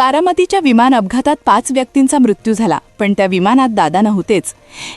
बारामतीच्या विमान अपघातात 5 व्यक्तींचा मृत्यू झाला, पण त्या विमानात दादा नव्हतेच.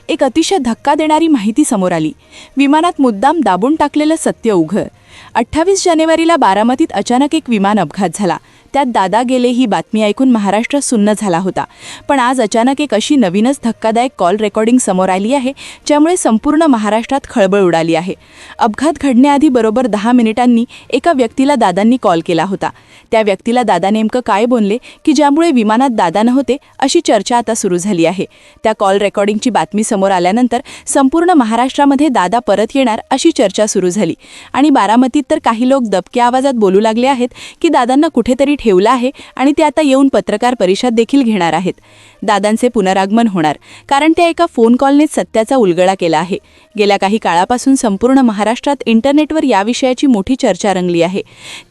एक अतिशय धक्का देणारी माहिती समोर आली. विमानात मुद्दाम दाबून टाकलेलं सत्य उघड. 28 जानेवारीला बारामतीत अचानक एक विमान अपघात झाला. त्यात दादा गेले ही बातमी ऐकून महाराष्ट्र सुन्न झाला होता. पण आज अचानक एक अशी नवीनच धक्कादायक कॉल रेकॉर्डिंग समोर आली आहे, ज्यामुळे संपूर्ण महाराष्ट्रात खळबळ उडाली आहे. अपघात घडण्याआधी बरोबर 10 मिनिटांनी एका व्यक्तीला दादांनी कॉल केला होता. त्या व्यक्तीला दादा नेमकं काय बोलले की ज्यामुळे विमानात दादा नव्हते अशी चर्चा आता सुरू झाली आहे. त्या कॉल रेकॉर्डिंगची बातमी समोर आल्यानंतर संपूर्ण महाराष्ट्रामध्ये दादा परत येणार अशी चर्चा सुरू झाली. आणि बारामतीत तर काही लोक दबक्या आवाजात बोलू लागले आहेत की दादांना कुठेतरी ठेवलं आहे आणि ते आता येऊन पत्रकार परिषद देखील घेणार आहेत. दादांचे पुनरागमन होणार, कारण त्या एका फोन कॉलने सत्याचा उलगडा केला आहे. गेल्या काही काळापासून संपूर्ण महाराष्ट्रात इंटरनेटवर याविषयाची मोठी चर्चा रंगली आहे.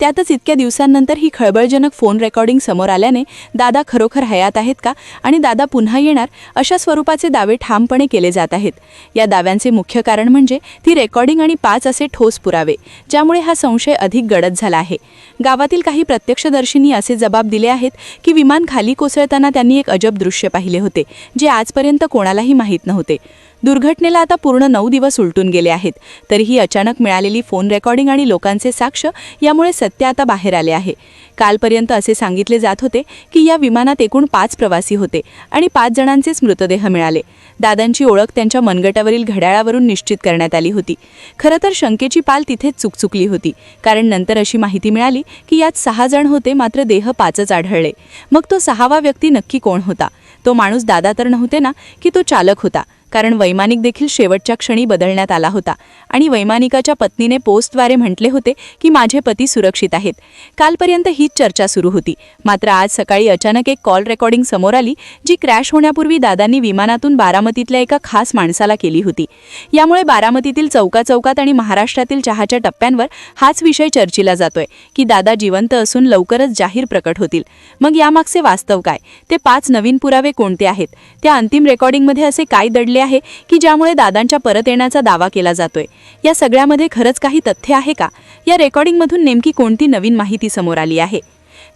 त्यातच इतक्या दिवसांनंतर ही खळबळजनक फोन रेकॉर्डिंग समोर आल्याने दादा खरोखर हयात आहेत का आणि दादा पुन्हा येणार अशा स्वरूपाचे दावे ठामपणे केले जात आहेत. या दाव्यांचे मुख्य कारण म्हणजे ती रेकॉर्डिंग आणि 5 असे ठोस पुरावे, ज्यामुळे हा संशय अधिक गडद झाला आहे. गावातील काही प्रत्यक्षदर्शींनी असे जबाब दिले आहेत की विमान खाली कोसळताना त्यांनी एक अजब दृश्य पाहिले होते, जे आजपर्यंत कोणालाही माहीत नव्हते. दुर्घटनेला आता पूर्ण 9 दिवस उलटून गेले आहेत, तरीही अचानक मिळालेली फोन रेकॉर्डिंग आणि लोकांचे साक्ष यामुळे सत्य आता बाहेर आले आहे. कालपर्यंत असे सांगितले जात होते की या विमानात एकूण 5 प्रवासी होते आणि 5 जणांचेच मृतदेह मिळाले. दादांची ओळख त्यांच्या मनगटावरील घड्याळावरून निश्चित करण्यात आली होती. खरं तर शंकेची पाल तिथेच चुकचुकली होती, कारण नंतर अशी माहिती मिळाली की यात 6 जण होते, मात्र देह 5च आढळले. मग तो 6वा व्यक्ती नक्की कोण होता? तो माणूस दादा तर नव्हते ना, की तो चालक होता? कारण वैमानिक देखील शेवटच्या क्षणी बदलण्यात आला होता आणि वैमानिकाच्या पत्नीने पोस्टद्वारे म्हटले होते की माझे पती सुरक्षित आहेत. कालपर्यंत हीच चर्चा सुरू होती, मात्र आज सकाळी अचानक एक कॉल रेकॉर्डिंग समोर आली, जी क्रॅश होण्यापूर्वी दादांनी विमानातून बारामतीतल्या एका खास माणसाला केली होती. यामुळे बारामतीतील चौकाचौकात आणि महाराष्ट्रातील चहाच्या टप्प्यांवर हाच विषय चर्चिला जातोय की दादा जिवंत असून लवकरच जाहीर प्रकट होतील. मग यामागचे वास्तव काय? ते 5 नवीन पुरावे कोणते आहेत? त्या अंतिम रेकॉर्डिंगमध्ये असे काय दडले आहे की ज्यामुळे दादांच्या परत येण्याचा दावा केला जातोय? या सगळ्यामध्ये खरंच काही तथ्य आहे का? या रेकॉर्डिंगमधून नेमकी कोणती नवीन माहिती समोर आली आहे?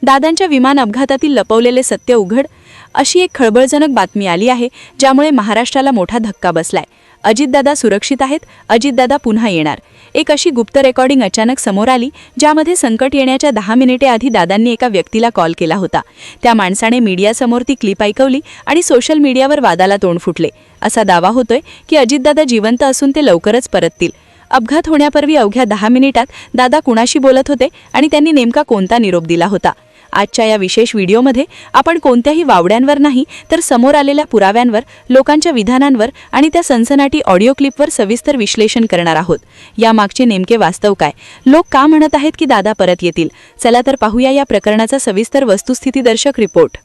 दादांच्या विमान अपघातातील लपवलेले सत्य उघड, अशी एक खळबळजनक बातमी आली आहे, ज्यामुळे महाराष्ट्राला मोठा धक्का बसलाय. अजितदादा सुरक्षित आहेत, अजितदादा पुन्हा येणार. एक अशी गुप्त रेकॉर्डिंग अचानक समोर आली, ज्यामध्ये संकट येण्याच्या 10 मिनिटे आधी दादांनी एका व्यक्तीला कॉल केला होता. त्या माणसाने मीडियासमोर ती क्लिप ऐकवली आणि सोशल मीडियावर वादाला तोंड फुटले. असा दावा होतोय की अजितदादा जिवंत असून ते लवकरच परततील. अपघात होण्यापूर्वी अवघ्या 10 मिनिटात दादा कुणाशी बोलत होते आणि त्यांनी नेमका कोणता निरोप दिला होता? आजच्या या विशेष व्हिडिओमध्ये आपण कोणत्याही वावड्यांवर नाही, तर समोर आलेल्या पुराव्यांवर, लोकांच्या विधानांवर आणि त्या सनसनाटी ऑडिओ क्लिपवर सविस्तर विश्लेषण करणार आहोत. यामागचे नेमके वास्तव काय? लोक का म्हणत आहेत की दादा परत येतील? चला तर पाहूया या प्रकरणाचा सविस्तर वस्तुस्थितीदर्शक रिपोर्ट.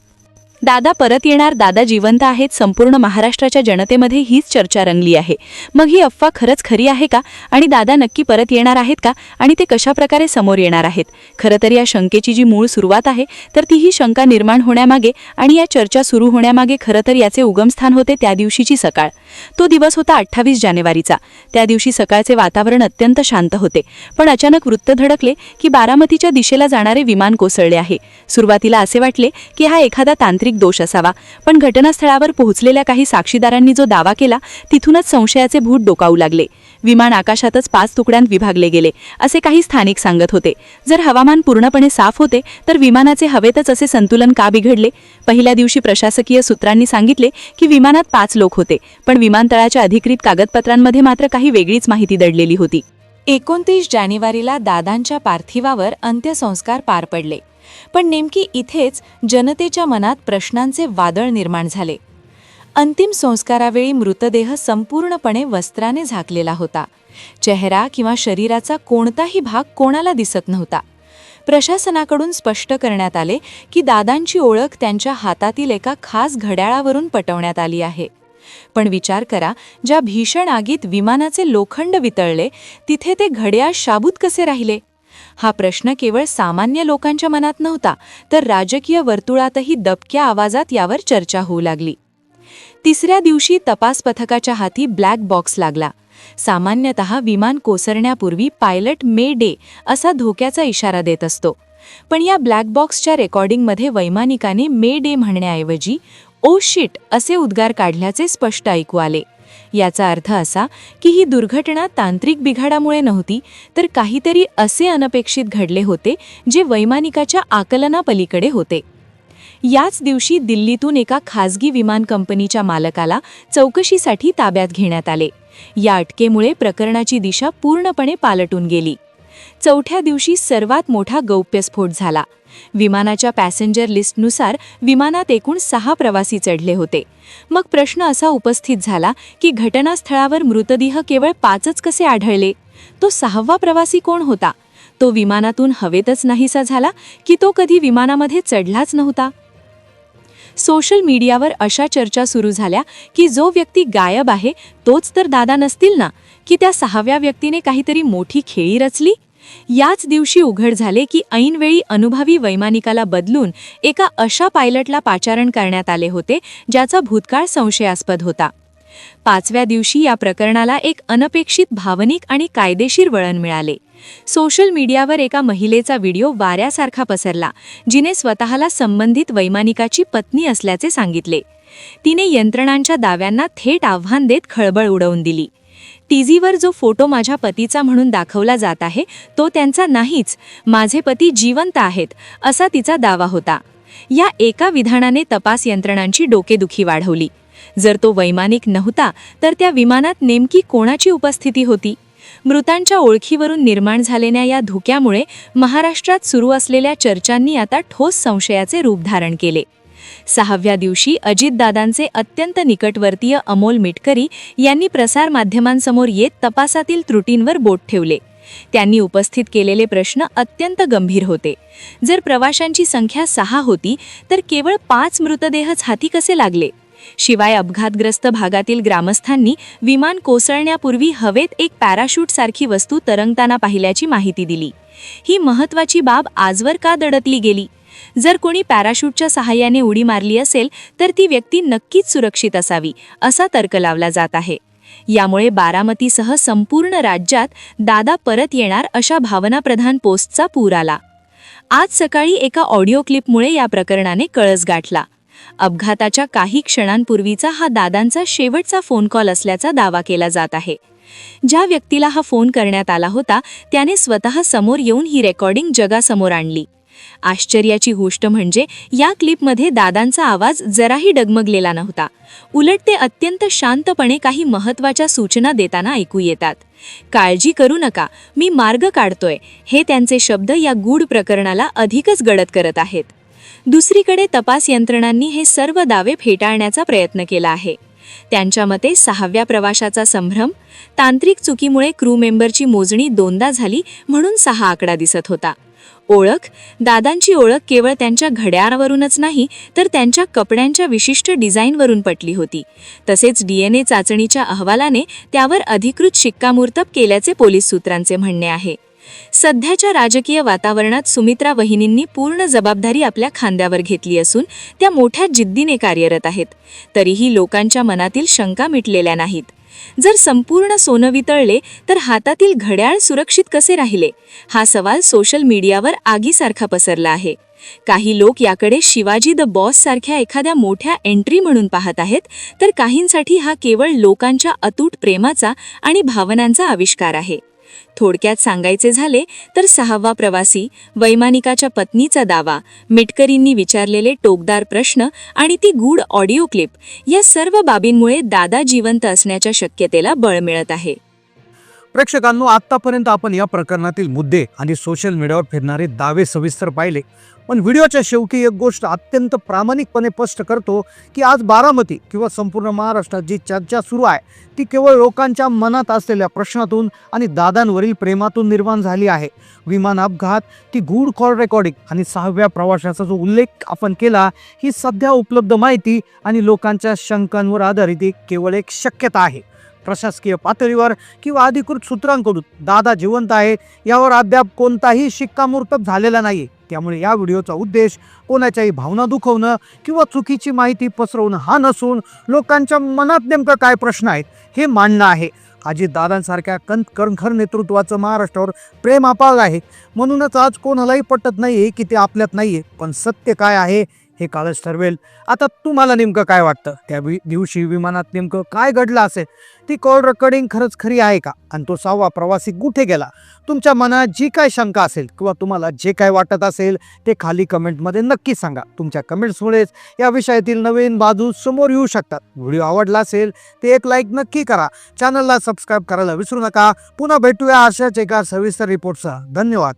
दादा परत येणार, दादा जिवंत आहेत. संपूर्ण महाराष्ट्राच्या जनतेमध्ये हीच चर्चा रंगली आहे. मग ही अफवा खरंच खरी आहे का? आणि दादा नक्की परत येणार आहेत का? आणि ते कशा प्रकारे समोर येणार आहेत? खरं तर या शंकेची जी मूळ सुरुवात आहे, तर ती ही शंका निर्माण होण्यामागे आणि या चर्चा सुरू होण्यामागे खरं तर याचे उगमस्थान होते त्या दिवशीची सकाळ. तो दिवस होता 28 जानेवारीचा. त्या दिवशी सकाळचे वातावरण अत्यंत शांत होते, पण अचानक वृत्त धडकले की बारामतीच्या दिशेला जाणारे विमान कोसळले आहे. सुरुवातीला असे वाटले की हा एखादा तांत्रिक दोष असावा, पण घटनास्थळावर पोहोचलेल्या काही साक्षीदारांनी जो दावा केला, तिथूनच संशयाचे भूत डोकावू लागले. विमान आकाशातच 5 तुकड्यांत विभागले गेले, असे काही स्थानिक सांगत होते. जर हवामान पूर्णपणे साफ होते, तर विमानाचे हवेतच असे संतुलन का बिघडले? पहिल्या दिवशी प्रशासकीय सूत्रांनी सांगितले की विमानात 5 लोक होते, पण विमानतळाच्या अधिकृत कागदपत्रांमध्ये मात्र काही वेगळीच माहिती दडलेली होती. 29 जानेवारीला दादांच्या पार्थिवावर अंत्यसंस्कार पार पडले, पण नेमकी इथेच जनतेच्या मनात प्रश्नांचे वादळ निर्माण झाले. अंतिम संस्कारावेळी मृतदेह संपूर्णपणे वस्त्राने झाकलेला होता. चेहरा किंवा शरीराचा कोणताही भाग कोणाला दिसत नव्हता. प्रशासनाकडून स्पष्ट करण्यात आले की दादांची ओळख त्यांच्या हातातील एका खास घड्याळावरून पटवण्यात आली आहे. पण विचार करा, ज्या भीषण आगीत विमानाचे लोखंड वितळले, तिथे ते घड्याळ शाबूत कसे राहिले? हा प्रश्न केवळ सामान्य लोकांच्या मनात नव्हता, तर राजकीय वर्तुळातही दबक्या आवाजात यावर चर्चा होऊ लागली. 3ऱ्या दिवशी तपास पथकाच्या हाती ब्लॅक बॉक्स लागला. सामान्यतः विमान कोसळण्यापूर्वी पायलट मे डे असा धोक्याचा इशारा देत असतो. पण या ब्लॅक बॉक्सच्या रेकॉर्डिंगमध्ये वैमानिकाने मे डे म्हणण्याऐवजी ओ शिट असे उद्गार काढल्याचे स्पष्ट ऐकू आले. याचा अर्थ असा की ही दुर्घटना तांत्रिक बिघाडामुळे नव्हती, तर काहीतरी असे अनपेक्षित घडले होते जे वैमानिकाच्या आकलनापलीकडे होते. याच दिवशी दिल्लीतून एका खासगी विमान कंपनीच्या मालकाला चौकशीसाठी ताब्यात घेण्यात आले. या अटकेमुळे प्रकरणाची दिशा पूर्णपणे पालटून गेली. चौथ्या दिवशी सर्वात मोठा गौप्यस्फोट झाला. विमानाच्या पॅसेंजर लिस्टनुसार विमानात एकूण 6 प्रवासी चढले होते. मग प्रश्न असा उपस्थित झाला की घटनास्थळावर मृतदेह केवळ 5च कसे आढळले? तो 6वा प्रवासी कोण होता? तो विमानातून हवेतच नाहीसा झाला की तो कधी विमानामध्ये चढलाच नव्हता? सोशल मीडियावर अशा चर्चा सुरू झाल्या की जो व्यक्ती गायब आहे तोच तर दादा नसतील ना, की त्या 6व्या व्यक्तीने काहीतरी मोठी खेळी रचली? याच दिवशी उघड झाले की ऐनवेळी अनुभवी वैमानिकाला बदलून एका अशा पायलटला पाचारण करण्यात आले होते ज्याचा भूतकाळ संशयास्पद होता. 5व्या दिवशी या प्रकरणाला एक अनपेक्षित भावनिक आणि कायदेशीर वळण मिळाले. सोशल मीडियावर एका महिलेचा व्हिडिओ वाऱ्यासारखा पसरला, जिने स्वतःला संबंधित वैमानिकाची पत्नी असल्याचे सांगितले. तिने यंत्रणांच्या दाव्यांना थेट आव्हान देत खळबळ उडवून दिली. टीव्हीवर जो फोटो माझ्या पतीचा म्हणून दाखवला जात आहे तो त्यांचा नाहीच, माझे पती जिवंत आहेत, असा तिचा दावा होता. या एका विधानाने तपास यंत्रणांची डोकेदुखी वाढवली. जर तो वैमानिक नव्हता तर त्या विमानात नेमकी कोणाची उपस्थिती होती? मृतांच्या ओळखीवरून निर्माण झालेल्या या धुक्यामुळे महाराष्ट्रात सुरू असलेल्या चर्चांनी आता ठोस संशयाचे रूप धारण केले. 6व्या दिवशी अजितदादांचे अत्यंत निकटवर्तीय अमोल मिटकरी यांनी प्रसारमाध्यमांसमोर येत तपासातील त्रुटींवर बोट ठेवले. त्यांनी उपस्थित केलेले प्रश्न अत्यंत गंभीर होते. जर प्रवाशांची संख्या 6 होती तर केवळ 5 मृतदेहच हाती कसे लागले? शिवाय अपघातग्रस्त भागातील ग्रामस्थांनी विमान कोसळण्यापूर्वी हवेत एक पॅराशूटसारखी वस्तू तरंगताना पाहिल्याची माहिती दिली. ही महत्त्वाची बाब आजवर का दडतली गेली? जर कोणी पॅराशूटच्या सहाय्याने उडी मारली असेल तर ती व्यक्ती नक्कीच सुरक्षित असावी, असा तर्क लावला जात आहे. यामुळे बारामतीसह संपूर्ण राज्यात दादा परत येणार अशा भावनाप्रधान पोस्टचा पूर आला. आज सकाळी एका ऑडिओ क्लिपमुळे या प्रकरणाने कळस गाठला. अपघाताच्या काही क्षणांपूर्वीचा हा दादांचा शेवटचा फोन कॉल असल्याचा दावा केला जात आहे. ज्या व्यक्तीला हा फोन करण्यात आला होता त्याने स्वतः समोर येऊन ही रेकॉर्डिंग जगासमोर आणली. आश्चर्याची गोष्ट म्हणजे या क्लिपमध्ये दादांचा आवाज जराही डगमगलेला नव्हता. उलट ते अत्यंत शांतपणे काही महत्त्वाच्या सूचना देताना ऐकू येतात. काळजी करू नका, मी मार्ग काढतोय, हे त्यांचे शब्द या गूढ प्रकरणाला अधिकच गडद करत आहेत. दुसरीकडे तपास यंत्रणांनी हे सर्व दावे फेटाळण्याचा प्रयत्न केला आहे. त्यांच्या मते 6व्या प्रवाशाचा संभ्रम, तांत्रिक चुकीमुळे क्रू मेंबरची मोजणी 2दा झाली म्हणून 6 आकडा दिसत होता. ओळख, दादांची ओळख केवळ त्यांच्या घड्याळावरूनच नाही तर त्यांच्या कपड्यांच्या विशिष्ट डिझाईनवरून पटली होती. तसेच DNA चाचणीच्या अहवालाने त्यावर अधिकृत शिक्कामोर्तब केल्याचे पोलीस सूत्रांचे म्हणणे आहे. सध्याच्या राजकीय वातावरणात सुमित्रा वहिनींनी पूर्ण जबाबदारी आपल्या खांद्यावर घेतली असून त्या मोठ्या जिद्दीने कार्यरत आहेत. तरीही लोकांच्या मनातील शंका मिटलेल्या नाहीत. जर संपूर्ण सोनं वितळले तर हातातील घड्याळ सुरक्षित कसे राहिले? हा सवाल सोशल मीडियावर आगीसारखा पसरला आहे. काही लोक याकडे शिवाजी द बॉस सारख्या एखाद्या मोठ्या एंट्री म्हणून पाहत आहेत, तर काहींसाठी हा केवळ लोकांच्या अतूट प्रेमाचा आणि भावनांचा आविष्कार आहे. थोडक्यात सांगायचे झाले तर 6वा प्रवासी, वैमानिकाच्या पत्नीचा दावा, मिटकरींनी विचारलेले टोकदार प्रश्न आणि ती गूढ ऑडिओ क्लिप, या सर्व बाबींमुळे दादा जिवंत असण्याच्या शक्यतेला बळ मिळत आहे. प्रेक्षकांनो, आतापर्यंत आपण या प्रकरणातील मुद्दे आणि सोशल मीडियावर फिरणारे दावे सविस्तर पाहिले. पण व्हिडिओच्या शेवटी एक गोष्ट अत्यंत प्रामाणिकपणे स्पष्ट करतो की आज बारामती किंवा संपूर्ण महाराष्ट्रात जी चर्चा सुरू आहे ती केवळ लोकांच्या मनात असलेल्या प्रश्नातून आणि दादांवरील प्रेमातून निर्माण झाली आहे. विमान अपघात, ती गूढ कॉल रेकॉर्डिंग आणि 6व्या प्रवाशाचा जो उल्लेख आपण केला, ही सध्या उपलब्ध माहिती आणि लोकांच्या शंकांवर आधारित केवळ एक शक्यता आहे. प्रशासकीय पातळीवर किंवा अधिकृत सूत्रांकडून दादा जिवंत आहे यावर अद्याप कोणताही शिक्कामोर्तब झालेला नाही. त्यामुळे या व्हिडिओचा उद्देश कोणाच्याही भावना दुखवणं किंवा चुकीची माहिती पसरवणं हा नसून लोकांच्या मनात नेमकं काय प्रश्न आहेत हे मांडणं आहे. अजितदादांसारख्या कणखर नेतृत्वाचं महाराष्ट्रावर प्रेम अपार आहे. म्हणूनच आज कोणालाही पटत नाहीये की ते आपल्यात नाहीये, पण सत्य काय आहे हे कालच ठरवेल. आता तुम्हाला नेमकं काय वाटतं, त्या दिवशी विमानात नेमकं काय घडलं असेल? ती कॉल रेकॉर्डिंग खरंच खरी आहे का? आणि तो 6वा प्रवासी कुठे गेला? तुमच्या मनात जी काय शंका असेल किंवा तुम्हाला जे काय वाटत असेल ते खाली कमेंटमध्ये नक्की सांगा. तुमच्या कमेंट्समुळेच या विषयातील नवीन बाजू समोर येऊ शकतात. व्हिडिओ आवडला असेल ते एक लाईक नक्की करा. चॅनलला सबस्क्राईब करायला विसरू नका. पुन्हा भेटूया अशाच एका सविस्तर रिपोर्टसह. धन्यवाद.